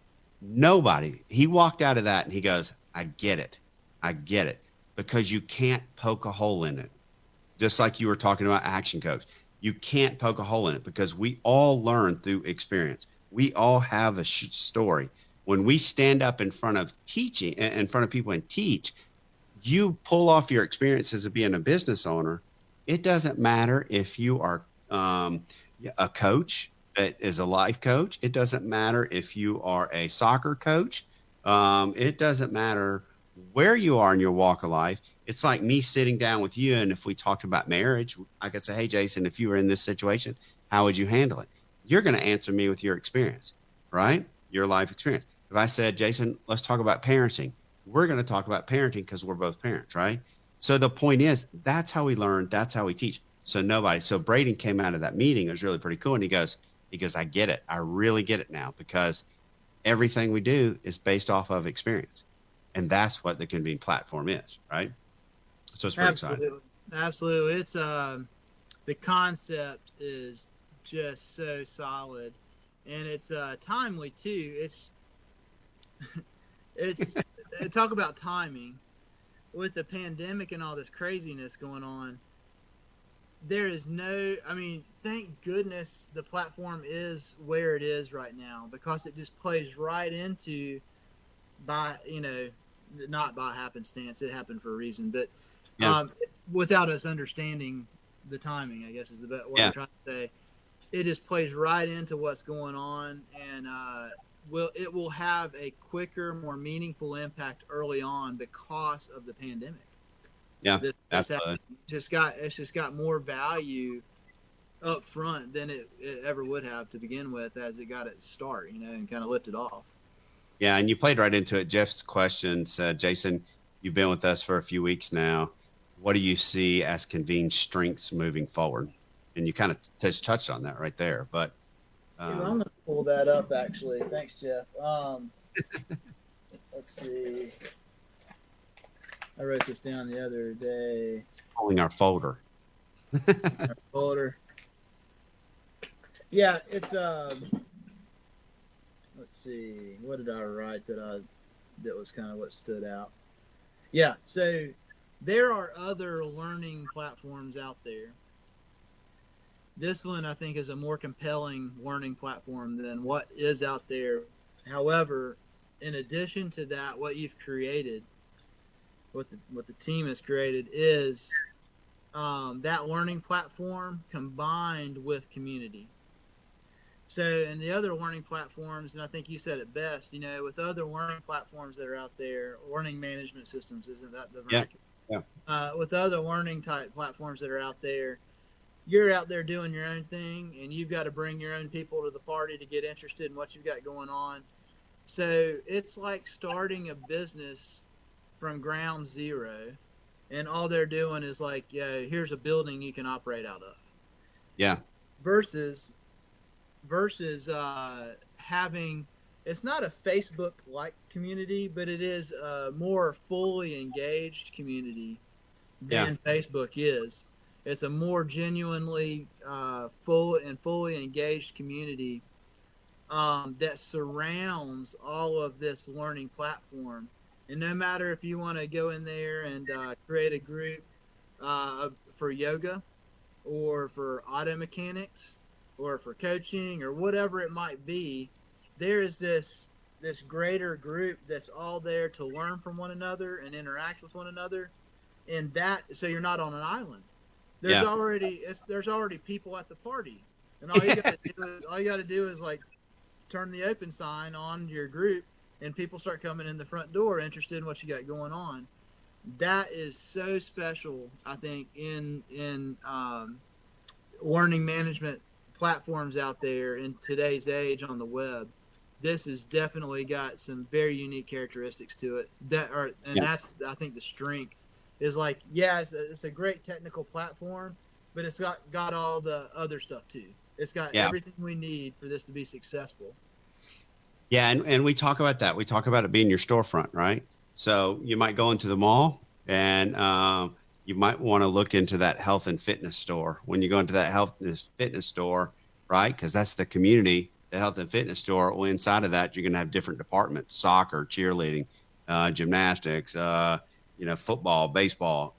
he walked out of that and he goes, I get it, because you can't poke a hole in it. Just like you were talking about Action Coach, you can't poke a hole in it, because we all learn through experience. We all have a story. When we stand up in front of people and teach, you pull off your experiences of being a business owner. It doesn't matter if you are a coach that is a life coach. It doesn't matter if you are a soccer coach. It doesn't matter where you are in your walk of life. It's like me sitting down with you, and if we talked about marriage, I could say, hey, Jason, if you were in this situation, how would you handle it? You're going to answer me with your experience, right? Your life experience. If I said, Jason, let's talk about parenting, we're going to talk about parenting, because we're both parents, right? So the point is, that's how we learn. That's how we teach. So Braden came out of that meeting. It was really pretty cool. And he goes, I get it. I really get it now, because everything we do is based off of experience. And that's what the Convene platform is, right? So it's very exciting. Absolutely. It's the concept is just so solid, and it's timely too. It's talk about timing with the pandemic and all this craziness going on. There is thank goodness the platform is where it is right now, because it just plays right into not by happenstance. It happened for a reason, but without us understanding the timing, I guess is what I'm trying to say. It just plays right into what's going on, and will have a quicker, more meaningful impact early on because of the pandemic. Yeah, It's just got more value up front than it ever would have to begin with as it got its start, and kind of lifted off. Yeah, and you played right into it. Jeff's question said, Jason, you've been with us for a few weeks now. What do you see as Convene's strengths moving forward? And you kind of touched on that right there. But I'm going to pull that up, actually. Thanks, Jeff. Let's see. I wrote this down the other day. Pulling our folder. Our folder. Yeah, it's let's see, what did I write that was kind of what stood out? Yeah, so there are other learning platforms out there. This one I think is a more compelling learning platform than what is out there. However, in addition to that, what you've created, what the team has created is that learning platform combined with community. So, and the other learning platforms, and I think you said it best, with other learning platforms that are out there, learning management systems, isn't that the vernacular? Yeah. With other learning type platforms that are out there, you're out there doing your own thing, and you've got to bring your own people to the party to get interested in what you've got going on. So it's like starting a business from ground zero, and all they're doing is like, here's a building you can operate out of. Yeah. Versus having, it's not a Facebook-like community, but it is a more fully engaged community than Facebook is. It's a more genuinely fully engaged community that surrounds all of this learning platform. And no matter if you want to go in there and create a group for yoga or for auto mechanics or for coaching or whatever it might be, there is this greater group that's all there to learn from one another and interact with one another. And that, so you're not on an island. There's already people at the party, and all you got to do is like turn the open sign on your group, and people start coming in the front door interested in what you got going on. That is so special, I think, in learning management platforms out there in today's age on the web. This has definitely got some very unique characteristics to it that's, I think, the strength is like, it's a great technical platform, but it's got all the other stuff too. It's got everything we need for this to be successful. Yeah. And we talk about that. We talk about it being your storefront, right? So you might go into the mall and you might want to look into that health and fitness store. When you go into that health and fitness store, right? Because that's the community, the health and fitness store. Well, inside of that, you're going to have different departments: soccer, cheerleading, gymnastics, football, baseball,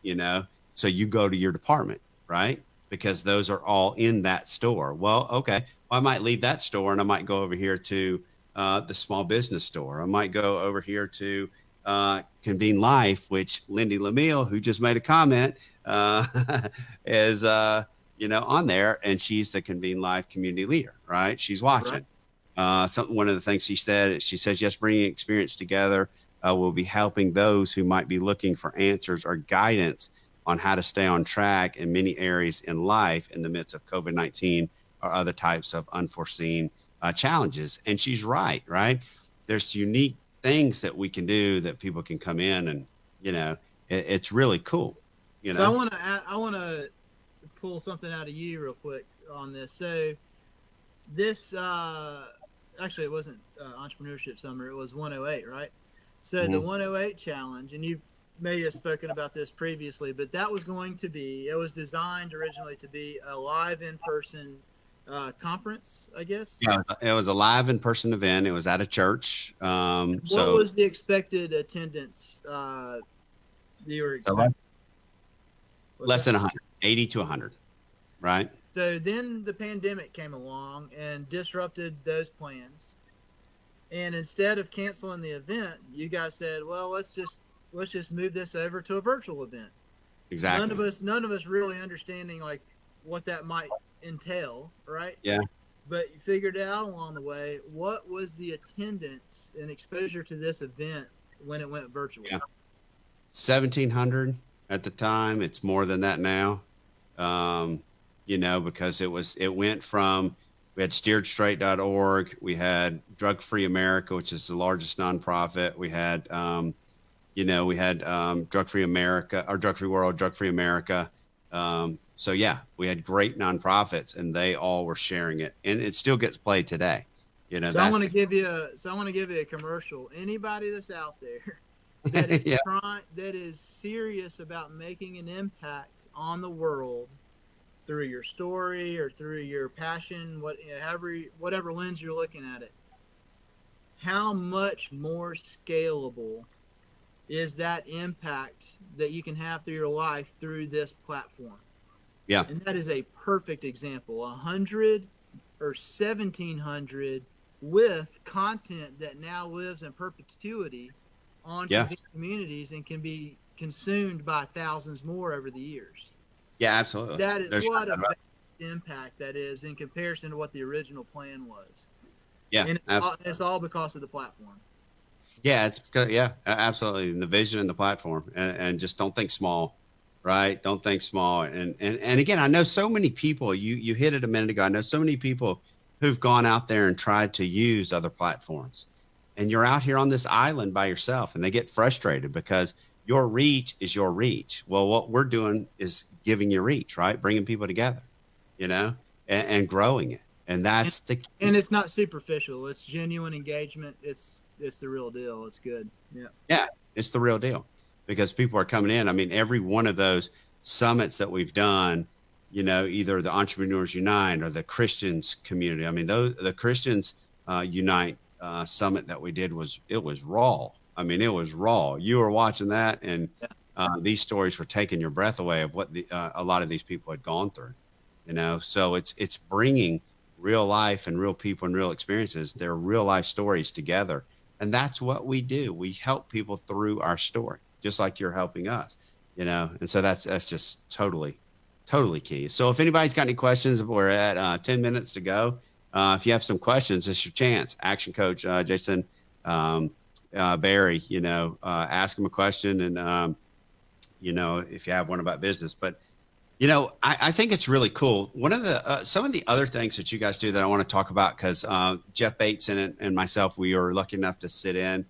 so you go to your department, right? Because those are all in that store. Well, okay, I might leave that store and I might go over here to the small business store. I might go over here to Convene Life, which Lindy Lamille, who just made a comment, is, on there, and she's the Convene Life community leader, right? She's watching. Right. One of the things she says, yes, bringing experience together will be helping those who might be looking for answers or guidance on how to stay on track in many areas in life in the midst of COVID-19 or other types of unforeseen challenges. And she's right? There's unique things that we can do that people can come in and, it's really cool. So I want to pull something out of you real quick on this. So this, actually it wasn't Entrepreneurship Summer. It was 108, right? So the 108 challenge, and you may have spoken about this previously, but that was it was designed originally to be a live in-person conference, I guess. Yeah, it was a live in-person event. It was at a church. What was the expected attendance you were expecting? Less than 100, 80 to 100, right? So then the pandemic came along and disrupted those plans. And instead of canceling the event, you guys said, well, let's just move this over to a virtual event. Exactly. None of us really understanding like what that might entail, right? Yeah. but you figured it out along the way. What was the attendance and exposure to this event when it went virtual? Yeah. 1,700 at the time. It's more than that now. Because it went from, we had steeredstraight.org, we had Drug Free America, which is the largest nonprofit. We had, Drug Free America, or Drug Free World, Drug Free America. So yeah, we had great nonprofits, and they all were sharing it, and it still gets played today. So I want to give you a commercial. Anybody that's out there that is yeah. that is serious about making an impact on the world through your story or through your passion, whatever lens you're looking at it, how much more scalable is that impact that you can have through your life through this platform? Yeah. And that is a perfect example. 100 or 1,700 with content that now lives in perpetuity on Convene communities and can be consumed by thousands more over the years. Yeah, absolutely. That is what a impact that is in comparison to what the original plan was. Yeah, and it's all because of the platform. Yeah, absolutely. And the vision and the platform, and just don't think small, right? Don't think small. And again, I know so many people, you hit it a minute ago. I know so many people who've gone out there and tried to use other platforms, and you're out here on this island by yourself, and they get frustrated because your reach is your reach. Well, what we're doing is giving you reach, right? Bringing people together, and growing it. And that's the key. And it's not superficial. It's genuine engagement. It's the real deal. It's good. Yeah. Yeah, it's the real deal, because people are coming in. I mean, every one of those summits that we've done, either the Entrepreneurs Unite or the Christians community. I mean, the Christians Unite summit that we did was raw. I mean, it was raw. You were watching that, and these stories were taking your breath away of what a lot of these people had gone through. So it's bringing real life and real people and real experiences, their real life stories together. And that's what we do. We help people through our story, just like you're helping us, and so that's just totally key. So if anybody's got any questions, we're at 10 minutes to go. If you have some questions, it's your chance. Action Coach Jason Barry, ask him a question, and if you have one about business. But I think it's really cool. One of the some of the other things that you guys do that I want to talk about, because Jeff Bates and myself, we are lucky enough to sit in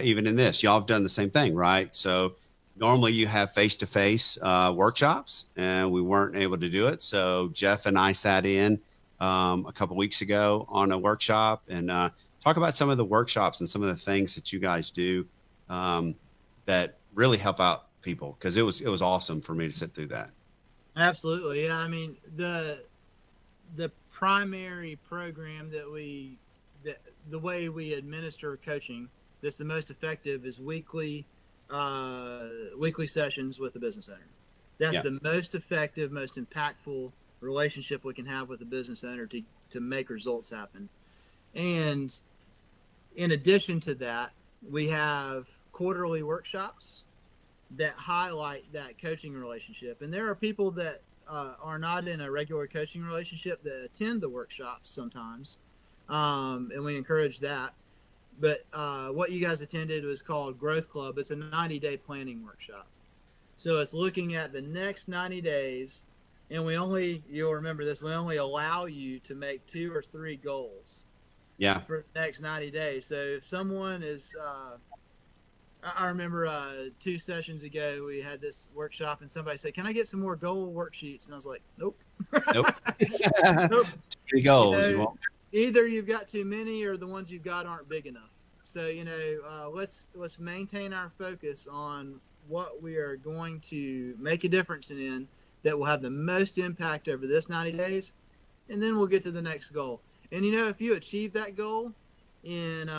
even in this. Y'all have done the same thing, right? So normally you have face-to-face workshops, and we weren't able to do it. So Jeff and I sat in a couple weeks ago on a workshop, and talk about some of the workshops and some of the things that you guys do that really help out people, because it was awesome for me to sit through that. Absolutely. Yeah. I mean, the primary program the way we administer coaching that's the most effective is weekly sessions with the business owner. That's the most effective, most impactful relationship we can have with the business owner to make results happen. And in addition to that, we have quarterly workshops that highlight that coaching relationship. And there are people that are not in a regular coaching relationship that attend the workshops sometimes. And we encourage that. But what you guys attended was called Growth Club. It's a 90-day planning workshop. So it's looking at the next 90 days. And you'll remember this, we only allow you to make 2 or 3 goals for the next 90 days. So if someone is, I remember 2 sessions ago, we had this workshop and somebody said, "Can I get some more goal worksheets?" And I was like, nope. Nope. Nope. 3 goals. Either you've got too many or the ones you've got aren't big enough. So, let's maintain our focus on what we are going to make a difference in that will have the most impact over this 90 days. And then we'll get to the next goal. And, if you achieve that goal in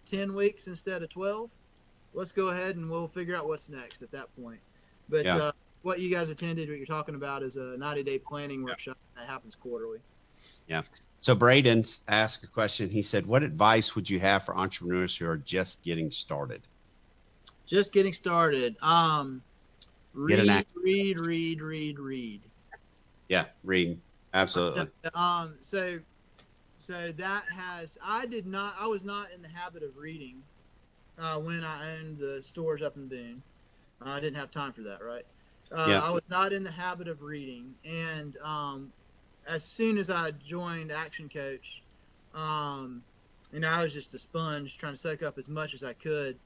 10 weeks instead of 12, let's go ahead and we'll figure out what's next at that point. But what you guys attended, what you're talking about, is a 90-day planning workshop that happens quarterly. Yeah. So Braden asked a question. He said, "What advice would you have for entrepreneurs who are just getting started?" Just getting started. Read. Yeah, read. Absolutely. So So I was not in the habit of reading when I owned the stores up in Boone. I didn't have time for that, right? I was not in the habit of reading. And as soon as I joined Action Coach, I was just a sponge trying to soak up as much as I could.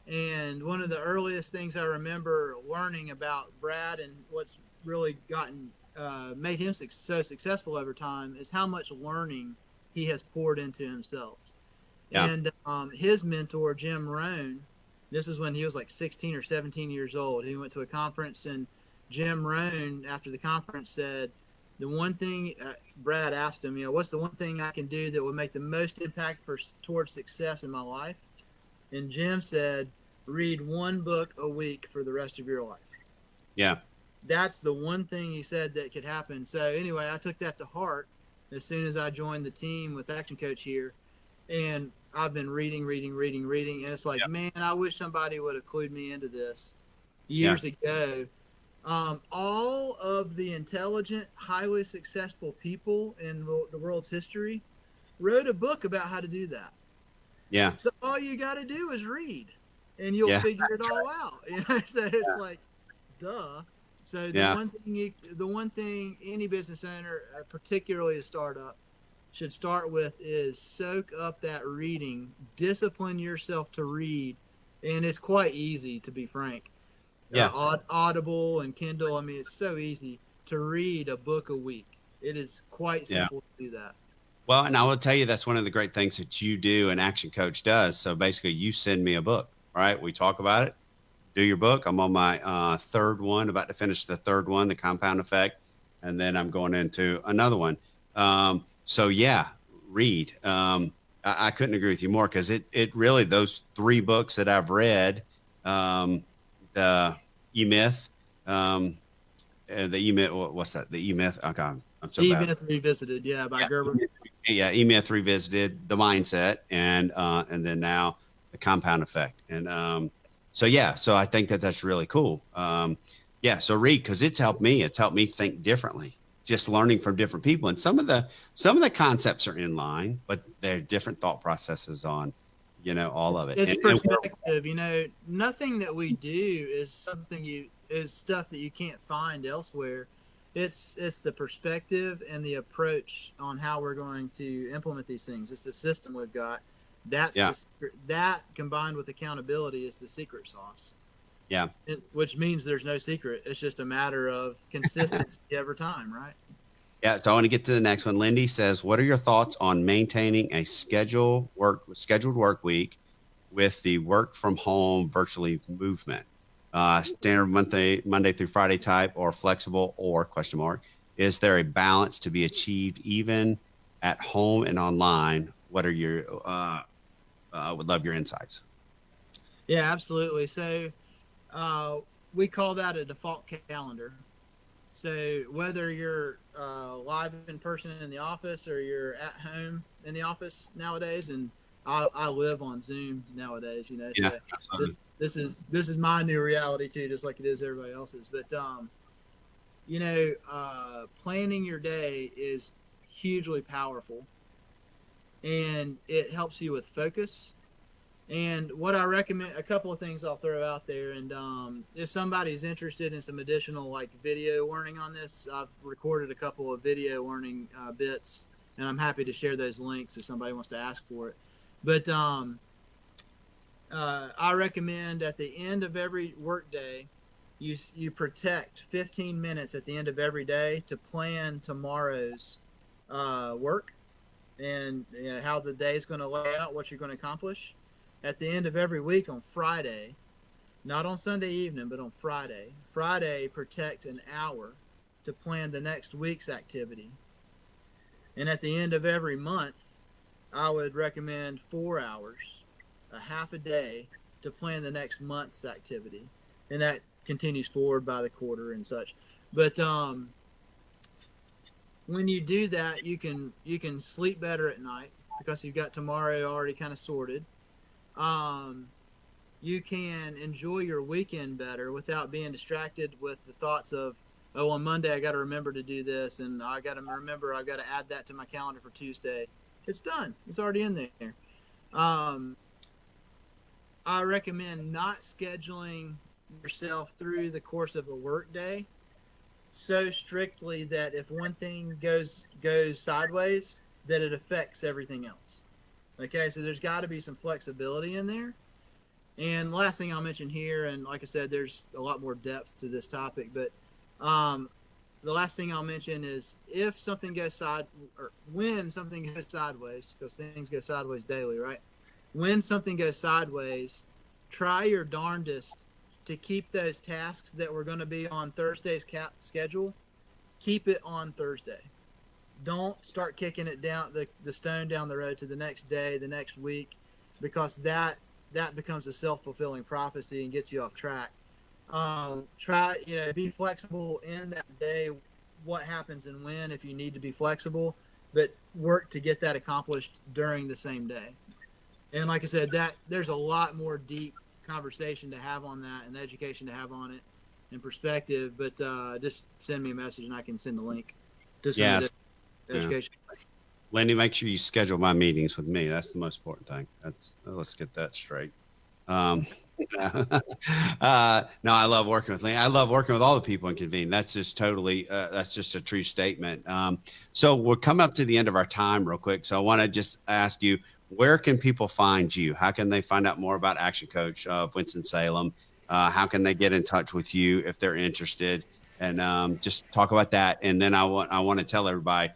And one of the earliest things I remember learning about Brad and what's really made him so successful over time is how much learning he has poured into himself. Yeah. And his mentor, Jim Rohn, this was when he was like 16 or 17 years old. He went to a conference, and Jim Rohn, after the conference, said, the one thing Brad asked him, what's the one thing I can do that would make the most impact towards success in my life? And Jim said, read one book a week for the rest of your life. Yeah. That's the one thing he said that could happen. So anyway, I took that to heart as soon as I joined the team with Action Coach here. And I've been reading. And it's like, man, I wish somebody would have clued me into this years ago. All of the intelligent, highly successful people in the world's history wrote a book about how to do that. Yeah. So all you got to do is read, and you'll figure it all out. So it's like, duh. So the one thing any business owner, particularly a startup, should start with is soak up that reading, discipline yourself to read, and it's quite easy, to be frank. Yeah. Audible and Kindle. I mean, it's so easy to read a book a week. It is quite simple to do that. Well, and I will tell you, that's one of the great things that you do and Action Coach does. So basically you send me a book, right? We talk about it, do your book. I'm on my third one, about to finish the third one, The Compound Effect. And then I'm going into another one. So yeah, read. I couldn't agree with you more, because it really, those three books that I've read, the E-Myth, what's that? The E-Myth. Okay, I'm so bad. E-Myth Revisited, by Gerber. Yeah, E-Myth Revisited, The Mindset, and then now The Compound Effect. And so I think that's really cool. So read, because it's helped me. It's helped me think differently, just learning from different people. And some of the concepts are in line, but they're different thought processes on all of it. It's perspective. Nothing that we do is stuff that you can't find elsewhere. It's the perspective and the approach on how we're going to implement these things. It's the system we've got. That combined with accountability is the secret sauce. Yeah. Which means there's no secret. It's just a matter of consistency every time, right? Yeah, so I want to get to the next one. Lindy says, what are your thoughts on maintaining a scheduled work week with the work from home virtually movement? Standard Monday through Friday type, or flexible, or ? Is there a balance to be achieved even at home and online? What are your, would love your insights. Yeah, absolutely. So we call that a default calendar. So whether you're live in person in the office or you're at home in the office nowadays, and I live on Zoom nowadays, so this is my new reality too, just like it is everybody else's. But planning your day is hugely powerful, and it helps you with focus. And what I recommend, a couple of things I'll throw out there. And if somebody's interested in some additional video learning on this, I've recorded a couple of video learning bits, and I'm happy to share those links if somebody wants to ask for it. But I recommend at the end of every workday, you protect 15 minutes at the end of every day to plan tomorrow's work and how the day is going to lay out, what you're going to accomplish. At the end of every week on Friday, not on Sunday evening, but on Friday, protect an hour to plan the next week's activity. And at the end of every month, I would recommend 4 hours, a half a day, to plan the next month's activity. And that continues forward by the quarter and such. But when you do that, you can sleep better at night because you've got tomorrow already kind of sorted. You can enjoy your weekend better without being distracted with the thoughts of, on Monday I got to remember to do this, and I got to remember I've got to add that to my calendar for Tuesday. It's done. It's already in there. I recommend not scheduling yourself through the course of a work day so strictly that if one thing goes sideways, that it affects everything else. Okay, so there's got to be some flexibility in there. And the last thing I'll mention here, and like I said, there's a lot more depth to this topic, but the last thing I'll mention is if something goes when something goes sideways, because things go sideways daily, right? When something goes sideways, try your darndest to keep those tasks that were going to be on Thursday's schedule, keep it on Thursday. Don't start kicking it down the stone down the road to the next day, the next week, because that becomes a self-fulfilling prophecy and gets you off track. Be flexible in that day, what happens and when, if you need to be flexible, but work to get that accomplished during the same day. And like I said, that there's a lot more deep conversation to have on that and education to have on it and perspective, but just send me a message and I can send the link to some of the education. Lenny, make sure you schedule my meetings with me. That's the most important thing. Let's get that straight. No, I love working with Lenny. I love working with all the people in Convene. That's just totally, that's just a true statement. So we'll come up to the end of our time real quick. So I want to just ask you, where can people find you? How can they find out more about Action Coach of Winston-Salem? How can they get in touch with you if they're interested? And just talk about that. And then I want to tell everybody,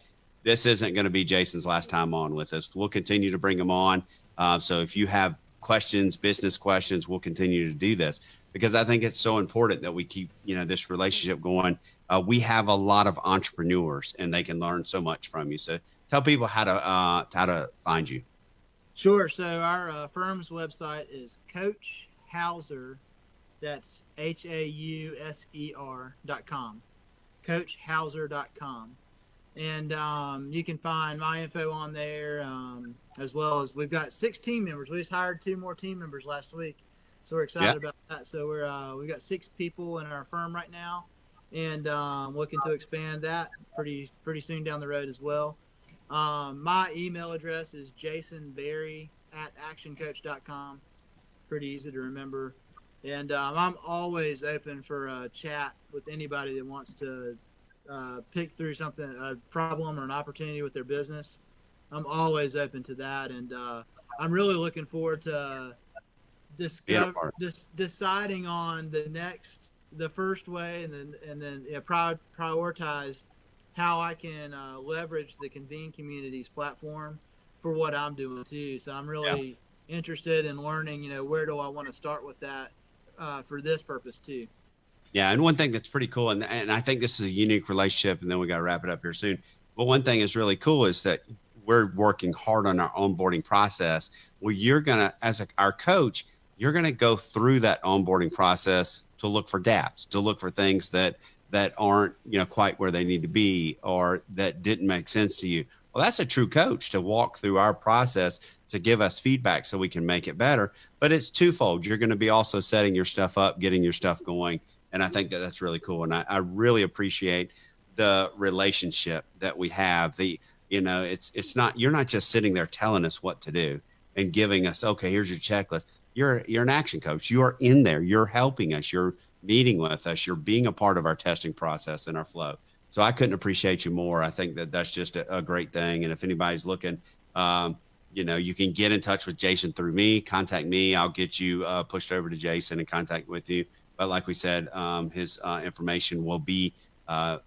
this isn't going to be Jason's last time on with us. We'll continue to bring him on. So if you have questions, business questions, we'll continue to do this because I think it's so important that we keep, this relationship going. We have a lot of entrepreneurs and they can learn so much from you. So tell people how to find you. Sure. So our firm's website is Coach Hauser. That's HAUSER.com. CoachHauser.com. And you can find my info on there, as well as we've got 6 team members. We just hired 2 more team members last week, so we're excited about that. So we've got 6 people in our firm right now, and looking to expand that pretty soon down the road as well. My email address is jasonberry@actioncoach.com. Pretty easy to remember. And I'm always open for a chat with anybody that wants to pick through something, a problem or an opportunity with their business. I'm always open to that. And I'm really looking forward to deciding on the first way and then prioritize how I can leverage the Convene community's platform for what I'm doing too. So I'm really interested in learning, where do I want to start with that for this purpose too. Yeah. And one thing that's pretty cool, and I think this is a unique relationship, and then we got to wrap it up here soon. But one thing is really cool is that we're working hard on our onboarding process where you're going to, as our coach, you're going to go through that onboarding process to look for gaps, to look for things that aren't, quite where they need to be or that didn't make sense to you. Well, that's a true coach to walk through our process to give us feedback so we can make it better. But it's twofold. You're going to be also setting your stuff up, getting your stuff going. And I think that that's really cool. And I really appreciate the relationship that we have. It's not, you're not just sitting there telling us what to do and giving us, okay, here's your checklist. You're an action coach. You are in there. You're helping us. You're meeting with us. You're being a part of our testing process and our flow. So I couldn't appreciate you more. I think that that's just a great thing. And if anybody's looking, you can get in touch with Jason through me, contact me. I'll get you pushed over to Jason and contact with you. But like we said, his information will be,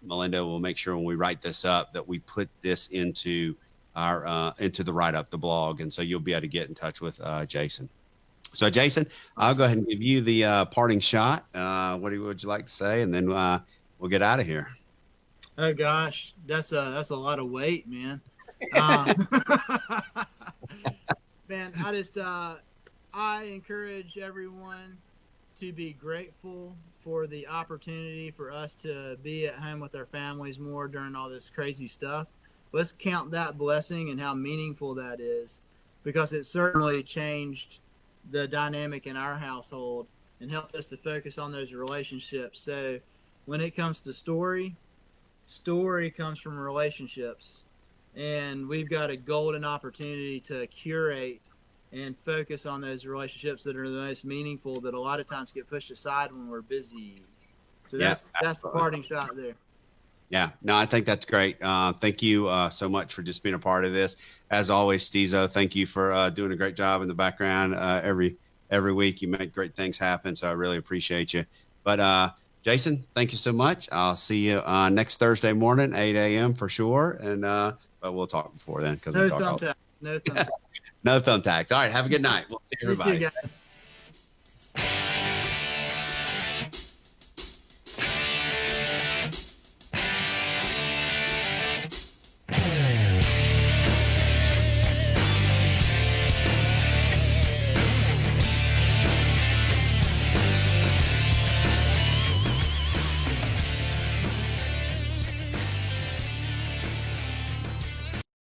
Melinda will make sure when we write this up that we put this into into the write-up, the blog. And so you'll be able to get in touch with Jason. So Jason, I'll go ahead and give you the parting shot. What would you like to say? And then we'll get out of here. Oh gosh, that's a lot of weight, man. Man, I encourage everyone to be grateful for the opportunity for us to be at home with our families more during all this crazy stuff. Let's count that blessing and how meaningful that is, because it certainly changed the dynamic in our household and helped us to focus on those relationships. So when it comes to story comes from relationships. and we've got a golden opportunity to curate and focus on those relationships that are the most meaningful, that a lot of times get pushed aside when we're busy. So that's the parting shot there. Yeah, no, I think that's great. Thank you so much for just being a part of this. As always, Stezo, thank you for doing a great job in the background. Every week you make great things happen. So I really appreciate you. But Jason, thank you so much. I'll see you next Thursday morning, 8 a.m. for sure. And but we'll talk before then. No thumbtacks. No thumbtacks. No thumbtacks. All right. Have a good night. We'll see everybody. You too, guys.